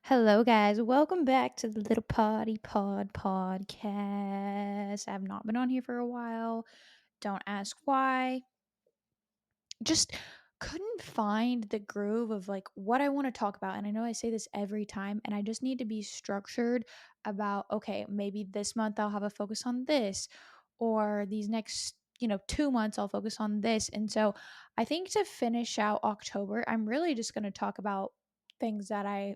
Hello, guys. Welcome back to the Little Potty Pod podcast. I've not been on here for a while. Don't ask why. Just couldn't find the groove of like what I want to talk about. And I know I say this every time, and I just need to be structured about okay, maybe this month I'll have a focus on this, or these next 2 months I'll focus on this. And so I think to finish out October, I'm really just going to talk about things that I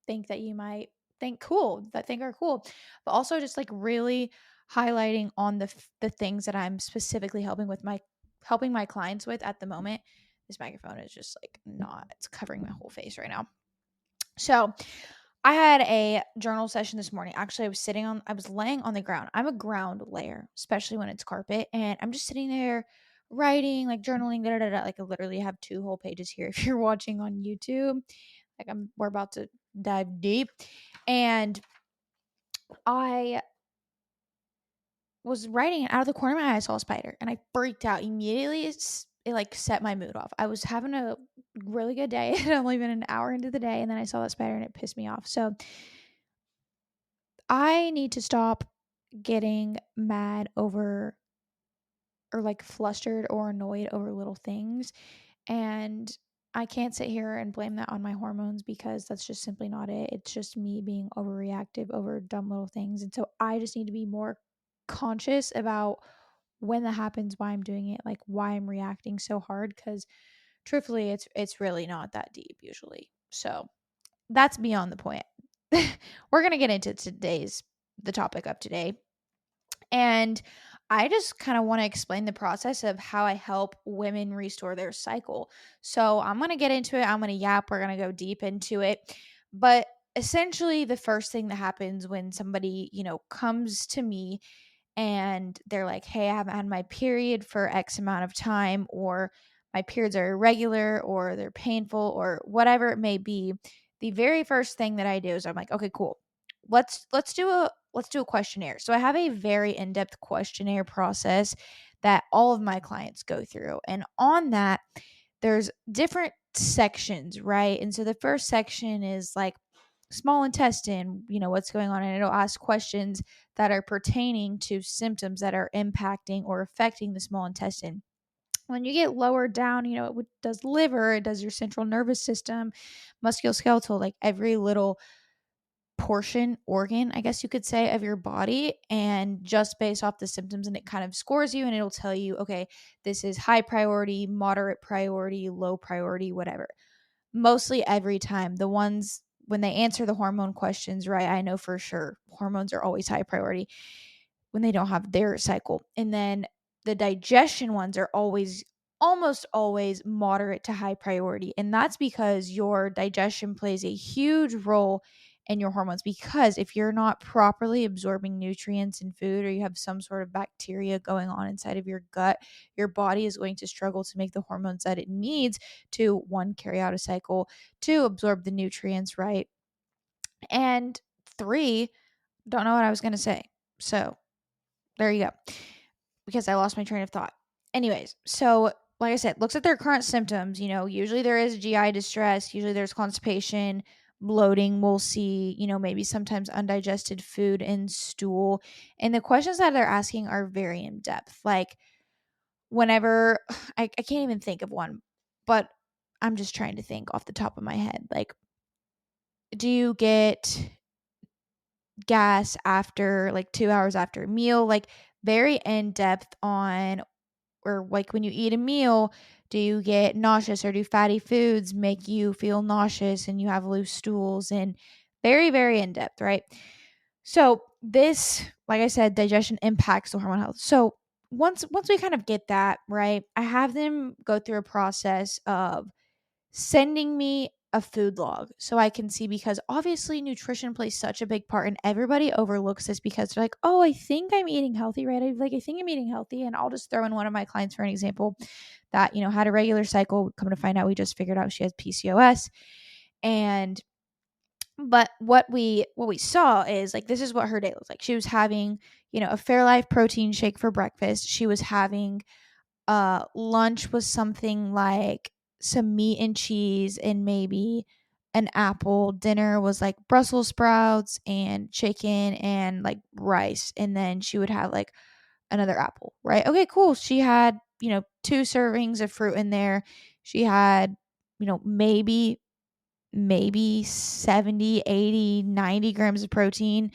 think that you might think are cool, but also just like really highlighting on the things that I'm specifically helping my clients with at the moment. This microphone is just like not it's covering my whole face right now. So I had a journal session this morning. Actually, I was laying on the ground. I'm a ground layer, especially when it's carpet, and I'm just sitting there writing, like journaling, da da da. Like I literally have two whole pages here if you're watching on YouTube. We're about to dive deep. And I was writing, and out of the corner of my eye I saw a spider, and I freaked out immediately. It like set my mood off. I was having a really good day. It had only been an hour into the day, and then I saw that spider and it pissed me off. So I need to stop getting mad over or like flustered or annoyed over little things. And I can't sit here and blame that on my hormones because that's just simply not it. It's just me being overreactive over dumb little things. And so I just need to be more conscious about when that happens, why I'm doing it, like why I'm reacting so hard, cuz truthfully it's really not that deep usually. So, that's beyond the point. We're going to get into the topic of today, and I just kind of want to explain the process of how I help women restore their cycle. So I'm going to get into it. I'm going to yap. We're going to go deep into it. But essentially, the first thing that happens when somebody, comes to me and they're like, hey, I haven't had my period for X amount of time, or my periods are irregular, or they're painful, or whatever it may be, the very first thing that I do is I'm like, okay, cool. Let's do a questionnaire. So I have a very in-depth questionnaire process that all of my clients go through. And on that, there's different sections, right? And so the first section is like small intestine, what's going on, and it'll ask questions that are pertaining to symptoms that are impacting or affecting the small intestine. When you get lower down, it does liver, it does your central nervous system, musculoskeletal, like every little portion, organ, I guess you could say, of your body, and just based off the symptoms, and it kind of scores you, and it'll tell you, okay, this is high priority, moderate priority, low priority, whatever. Mostly every time, the ones when they answer the hormone questions, right, I know for sure hormones are always high priority when they don't have their cycle. And then the digestion ones are almost always moderate to high priority. And that's because your digestion plays a huge role in your hormones, because if you're not properly absorbing nutrients in food, or you have some sort of bacteria going on inside of your gut, your body is going to struggle to make the hormones that it needs to, one, carry out a cycle, two, absorb the nutrients, right? And three, don't know what I was going to say. So there you go, because I lost my train of thought. Anyways, so like I said, looks at their current symptoms. Usually there is GI distress, usually there's constipation, bloating. We'll see, maybe sometimes undigested food and stool. And the questions that they're asking are very in depth. Like, whenever I can't even think of one, but I'm just trying to think off the top of my head. Like, do you get gas after like 2 hours after a meal? Like, very in depth on, or like when you eat a meal, do you get nauseous, or do fatty foods make you feel nauseous and you have loose stools? And very, very in depth, right? So this, like I said, digestion impacts the hormone health. So once we kind of get that, right, I have them go through a process of sending me a food log so I can see, because obviously nutrition plays such a big part, and everybody overlooks this because they're like, oh, I think I'm eating healthy, right? I think I'm eating healthy. And I'll just throw in one of my clients for an example that, had a regular cycle. Come to find out, we just figured out she has PCOS. And but what we saw is, like, this is what her day looked like. She was having, a Fairlife protein shake for breakfast. She was having lunch was something like some meat and cheese and maybe an apple. Dinner was like Brussels sprouts and chicken and like rice. And then she would have like another apple, right? Okay, cool. She had, 2 servings of fruit in there. She had, maybe 70, 80, 90 grams of protein.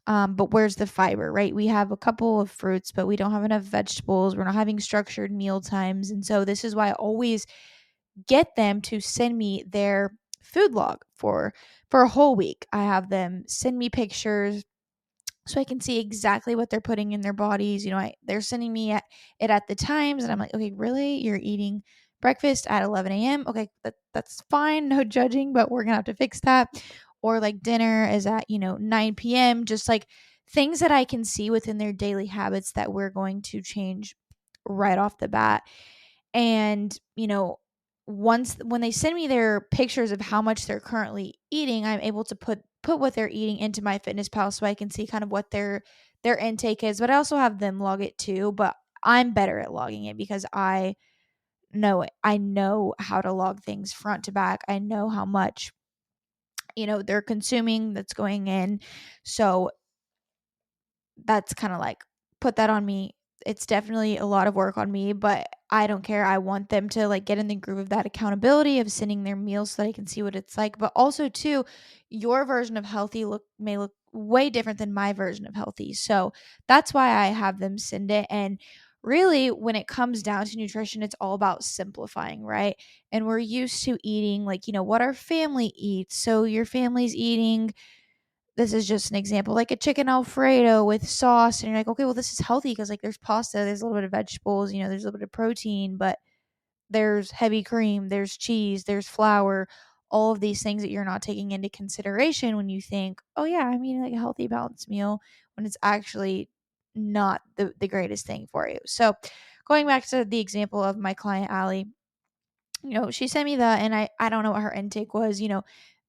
But where's the fiber, right? We have a couple of fruits, but we don't have enough vegetables. We're not having structured meal times. And so this is why I always get them to send me their food log for a whole week. I have them send me pictures so I can see exactly what they're putting in their bodies. They're sending me it at the times, and I'm like, okay, really? You're eating breakfast at 11 a.m.? Okay, that's fine. No judging, but we're going to have to fix that. Or like dinner is at, 9 p.m. Just like things that I can see within their daily habits that we're going to change right off the bat. And, once when they send me their pictures of how much they're currently eating, I'm able to put what they're eating into my fitness pal so I can see kind of what their intake is. But I also have them log it too, but I'm better at logging it because I know it. I know how to log things front to back. I know how much they're consuming that's going in. So that's kind of like put that on me. It's definitely a lot of work on me, but I don't care. I want them to like get in the groove of that accountability of sending their meals so that I can see what it's like. But also too, your version of healthy may look way different than my version of healthy. So that's why I have them send it. And really, when it comes down to nutrition, it's all about simplifying, right? And we're used to eating like, what our family eats. So your family's eating, this is just an example, like a chicken Alfredo with sauce, and you're like, okay, well, this is healthy because like there's pasta, there's a little bit of vegetables, there's a little bit of protein, but there's heavy cream, there's cheese, there's flour, all of these things that you're not taking into consideration when you think, oh yeah, I'm eating like a healthy balanced meal, when it's actually not the greatest thing for you. So going back to the example of my client Allie, she sent me that, and I don't know what her intake was,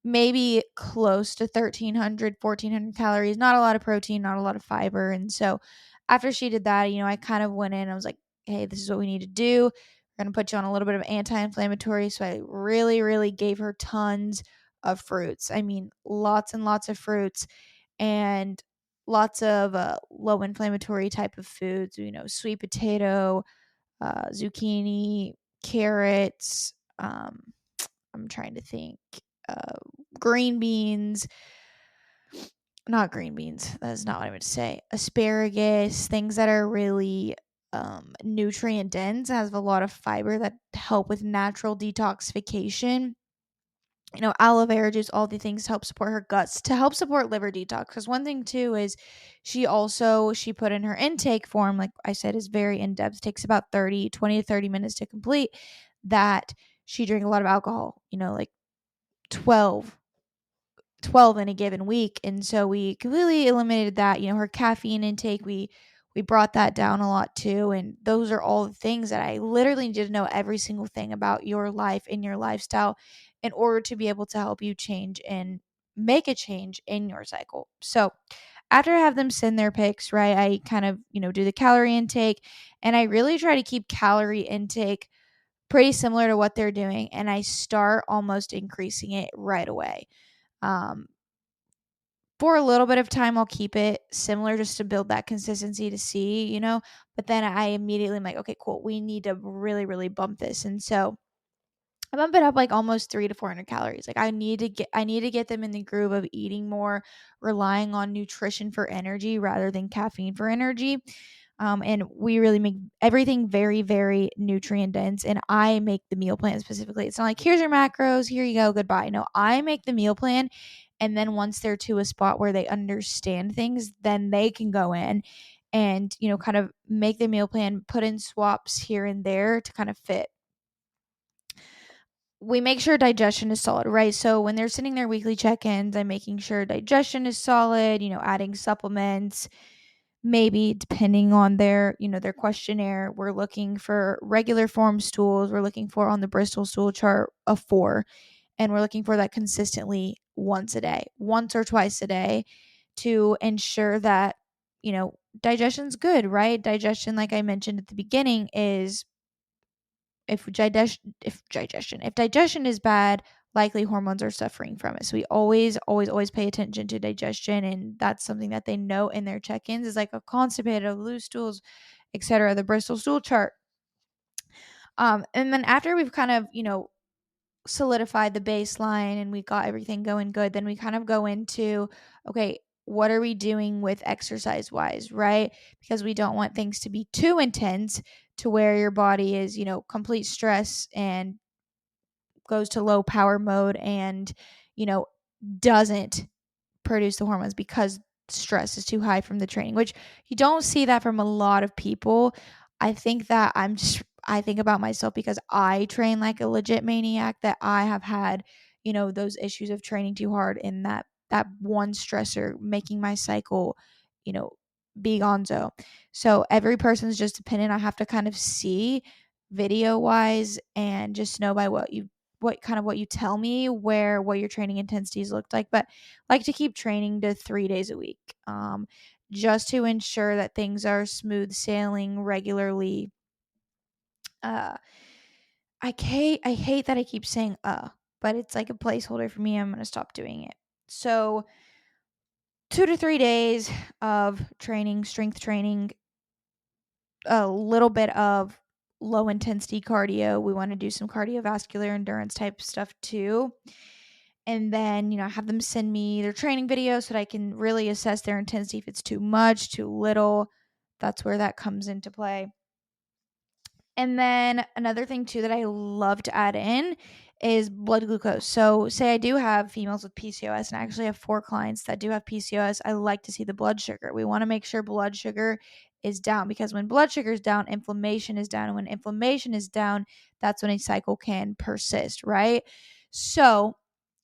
maybe close to 1,300, 1,400 calories, not a lot of protein, not a lot of fiber. And so after she did that, I kind of went in, I was like, hey, this is what we need to do. We're going to put you on a little bit of anti-inflammatory. So I really, really gave her tons of fruits. I mean, lots and lots of fruits and lots of low inflammatory type of foods, sweet potato, zucchini, carrots. I'm trying to think. Uh, Green beans, not green beans. That is not what I meant to say. Asparagus, things that are really nutrient dense, has a lot of fiber that help with natural detoxification. Aloe vera juice, all the things to help support her guts, to help support liver detox. Because one thing too is she put in her intake form, like I said, is very in-depth, takes about 20 to 30 minutes to complete, that she drank a lot of alcohol, like 12 in a given week. And so we completely eliminated that. Her caffeine intake, we brought that down a lot too. And those are all the things that I literally need to know every single thing about your life and your lifestyle in order to be able to help you change and make a change in your cycle. So after I have them send their pics, right, I kind of, do the calorie intake, and I really try to keep calorie intake pretty similar to what they're doing. And I start almost increasing it right away. Um, for a little bit of time, I'll keep it similar just to build that consistency to see, but then I immediately am like, okay, cool. We need to really, really bump this. And so I bump it up like almost 300 to 400 calories. Like I need to get them in the groove of eating more, relying on nutrition for energy rather than caffeine for energy. And we really make everything very, very nutrient dense. And I make the meal plan specifically. It's not like, here's your macros, here you go, goodbye. No, I make the meal plan. And then once they're to a spot where they understand things, then they can go in and, kind of make the meal plan, put in swaps here and there to kind of fit. We make sure digestion is solid, right? So when they're sending their weekly check-ins, I'm making sure digestion is solid, adding supplements, maybe depending on their questionnaire. We're looking for regular form stools. We're looking for, on the Bristol Stool Chart, a 4. And we're looking for that consistently once or twice a day, to ensure that, digestion's good, right? Digestion, like I mentioned at the beginning, is if digestion is bad, likely hormones are suffering from it. So we always pay attention to digestion, and that's something that they note in their check-ins is like a constipated, a loose stools, etc. The Bristol Stool Chart. And then after we've kind of, solidified the baseline and we got everything going good, then we kind of go into, okay, what are we doing with exercise wise, right? Because we don't want things to be too intense to where your body is, complete stress and goes to low power mode and, you know, doesn't produce the hormones because stress is too high from the training, which you don't see that from a lot of people. I think that I think about myself because I train like a legit maniac, that I have had, those issues of training too hard and that one stressor making my cycle, you know, be gonzo. So every person's just dependent. I have to kind of see video wise and just know by what you tell me what your training intensities looked like. But like to keep training to 3 days a week, just to ensure that things are smooth sailing regularly. I hate that I keep saying but it's like a placeholder for me. I'm gonna stop doing it. So 2 to 3 days of training, strength training, a little bit of low intensity cardio. We want to do some cardiovascular endurance type stuff too. And then, have them send me their training videos so that I can really assess their intensity. If it's too much, too little, that's where that comes into play. And then another thing too that I love to add in is blood glucose. So say I do have females with PCOS, and I actually have 4 clients that do have PCOS. I like to see the blood sugar. We want to make sure blood sugar is down, because when blood sugar is down, inflammation is down. And when inflammation is down, that's when a cycle can persist, right? So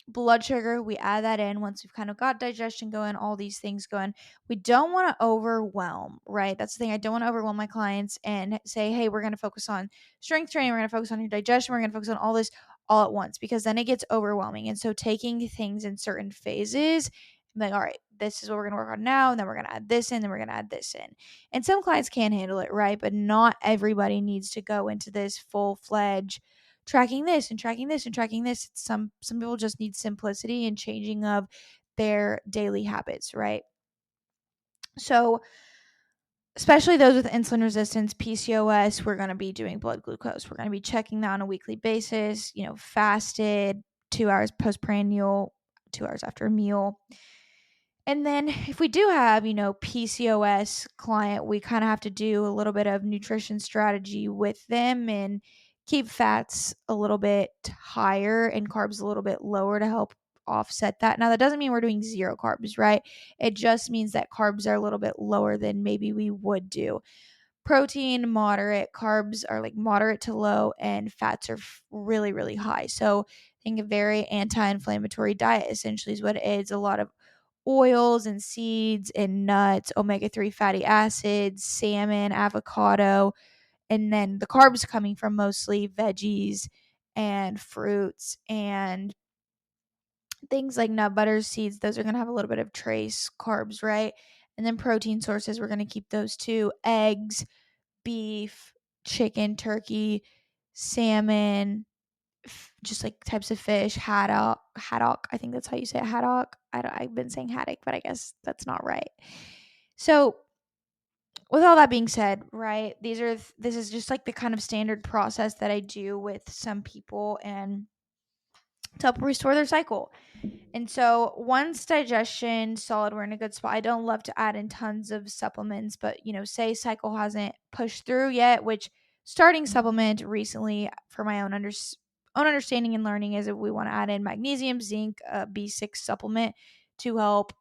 blood sugar, we add that in once we've kind of got digestion going, all these things going. We don't want to overwhelm, right? That's the thing. I don't want to overwhelm my clients and say, hey, we're going to focus on strength training, we're going to focus on your digestion, we're going to focus on all this all at once, because then it gets overwhelming. And so taking things in certain phases, I'm like, all right, this is what we're going to work on now, and then we're going to add this in, then we're going to add this in. And some clients can handle it, right? But not everybody needs to go into this full-fledged tracking this and tracking this and tracking this. Some people just need simplicity and changing of their daily habits, right? So especially those with insulin resistance, PCOS, we're going to be doing blood glucose. We're going to be checking that on a weekly basis, fasted, 2 hours postprandial, 2 hours after a meal. And then if we do have, PCOS client, we kind of have to do a little bit of nutrition strategy with them and keep fats a little bit higher and carbs a little bit lower to help offset that. Now, that doesn't mean we're doing zero carbs, right? It just means that carbs are a little bit lower than maybe we would do. Protein, moderate, carbs are like moderate to low, and fats are really, really high. So I think a very anti-inflammatory diet essentially is what it is. A lot of oils and seeds and nuts, omega-3 fatty acids, salmon, avocado, and then the carbs coming from mostly veggies and fruits and things like nut butters, seeds. Those are going to have a little bit of trace carbs, right? And then protein sources, we're going to keep those too. Eggs, beef, chicken, turkey, salmon, just like types of fish, haddock. I think that's how you say it, haddock. I've been saying haddock, but I guess that's not right. So with all that being said, right, this is just like the kind of standard process that I do with some people and to help restore their cycle. And so once digestion solid, we're in a good spot. I don't love to add in tons of supplements, but say cycle hasn't pushed through yet, which starting supplement recently for my own understanding and learning is that we want to add in magnesium, zinc, B6 supplement to help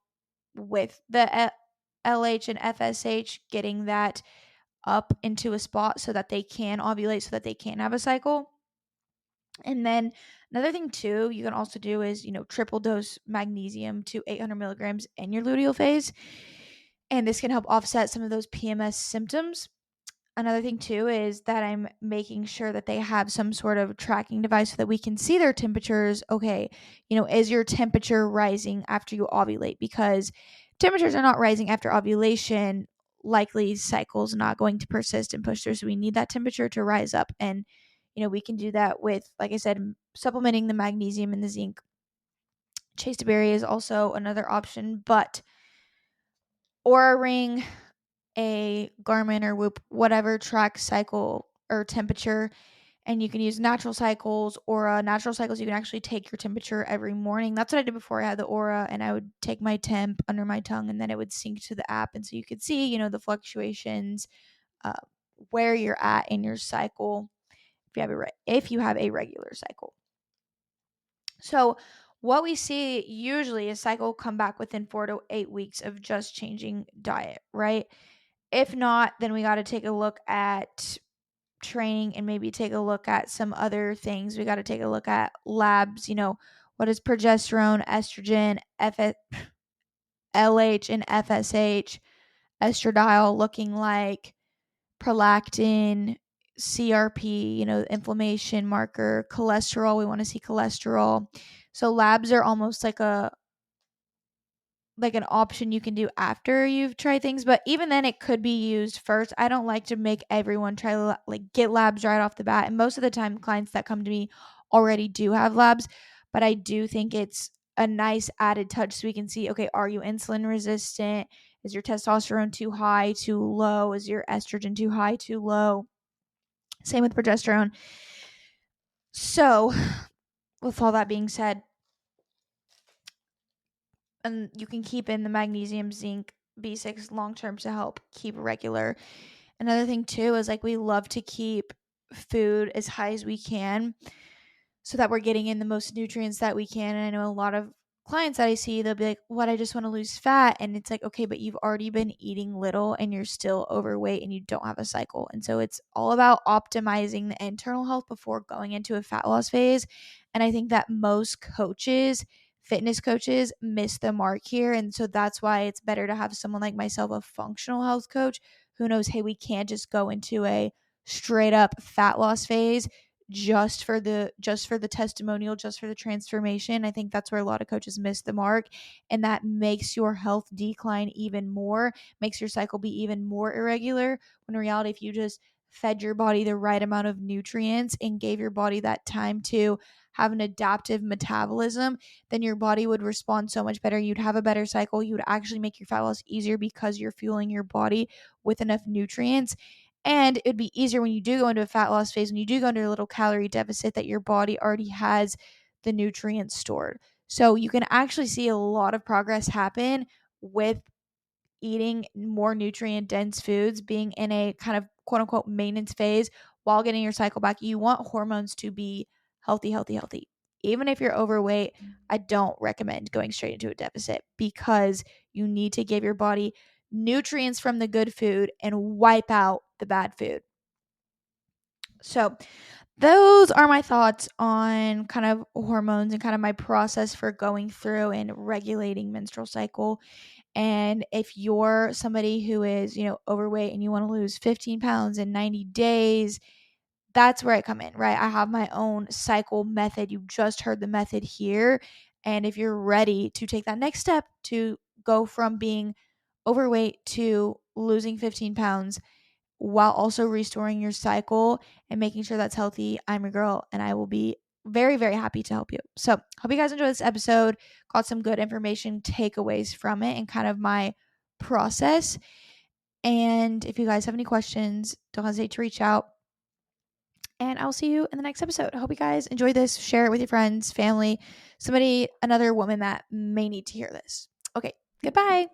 with the LH and FSH, getting that up into a spot so that they can ovulate, so that they can have a cycle. And then another thing too, you can also do is, triple dose magnesium to 800 milligrams in your luteal phase. And this can help offset some of those PMS symptoms. Another thing too is that I'm making sure that they have some sort of tracking device so that we can see their temperatures. Okay, is your temperature rising after you ovulate? Because temperatures are not rising after ovulation, likely cycle's not going to persist and push through. So we need that temperature to rise up. And we can do that with, like I said, supplementing the magnesium and the zinc. Chasteberry is also another option, but Oura Ring, a Garmin or Whoop, whatever tracks cycle or temperature, and you can use natural cycles. Or natural cycles, you can actually take your temperature every morning. That's what I did before I had the Aura, and I would take my temp under my tongue, and then it would sync to the app, and so you could see, the fluctuations, uh, where you're at in your cycle if you have a regular cycle. So what we see usually is cycle come back within 4 to 8 weeks of just changing diet, right? If not, then we got to take a look at training and maybe take a look at some other things. We got to take a look at labs, what is progesterone, estrogen, LH and FSH, estradiol looking like, prolactin, CRP, inflammation marker, cholesterol. We want to see cholesterol. So labs are almost like an option you can do after you've tried things, but even then it could be used first. I don't like to make everyone try get labs right off the bat, and most of the time clients that come to me already do have labs, but I do think it's a nice added touch so we can see, okay, are you insulin resistant? Is your testosterone too high, too low? Is your estrogen too high, too low? Same with progesterone. So with all that being said, and you can keep in the magnesium, zinc, B6 long term to help keep regular. Another thing too is we love to keep food as high as we can so that we're getting in the most nutrients that we can. And I know a lot of clients that I see, they'll be like, what, I just want to lose fat. And it's like, okay, but you've already been eating little and you're still overweight and you don't have a cycle. And so it's all about optimizing the internal health before going into a fat loss phase. And I think that most fitness coaches miss the mark here. And so that's why it's better to have someone like myself, a functional health coach, who knows, hey, we can't just go into a straight up fat loss phase just for the testimonial, just for the transformation. I think that's where a lot of coaches miss the mark, and that makes your health decline even more, makes your cycle be even more irregular, when in reality, if you just fed your body the right amount of nutrients and gave your body that time to have an adaptive metabolism, then your body would respond so much better. You'd have a better cycle. You would actually make your fat loss easier because you're fueling your body with enough nutrients. And it'd be easier when you do go into a fat loss phase, when you do go into a little calorie deficit, that your body already has the nutrients stored. So you can actually see a lot of progress happen with eating more nutrient dense foods, being in a kind of quote unquote maintenance phase while getting your cycle back. You want hormones to be healthy, healthy, healthy. Even if you're overweight, I don't recommend going straight into a deficit, because you need to give your body nutrients from the good food and wipe out the bad food. So those are my thoughts on kind of hormones and kind of my process for going through and regulating menstrual cycle. And if you're somebody who is, overweight and you want to lose 15 pounds in 90 days, that's where I come in, right? I have my own cycle method. You just heard the method here. And if you're ready to take that next step to go from being overweight to losing 15 pounds while also restoring your cycle and making sure that's healthy, I'm your girl, and I will be very, very happy to help you. So hope you guys enjoyed this episode, got some good information, takeaways from it, and kind of my process. And if you guys have any questions, don't hesitate to reach out. And I'll see you in the next episode. I hope you guys enjoy this. Share it with your friends, family, another woman that may need to hear this. Okay, goodbye.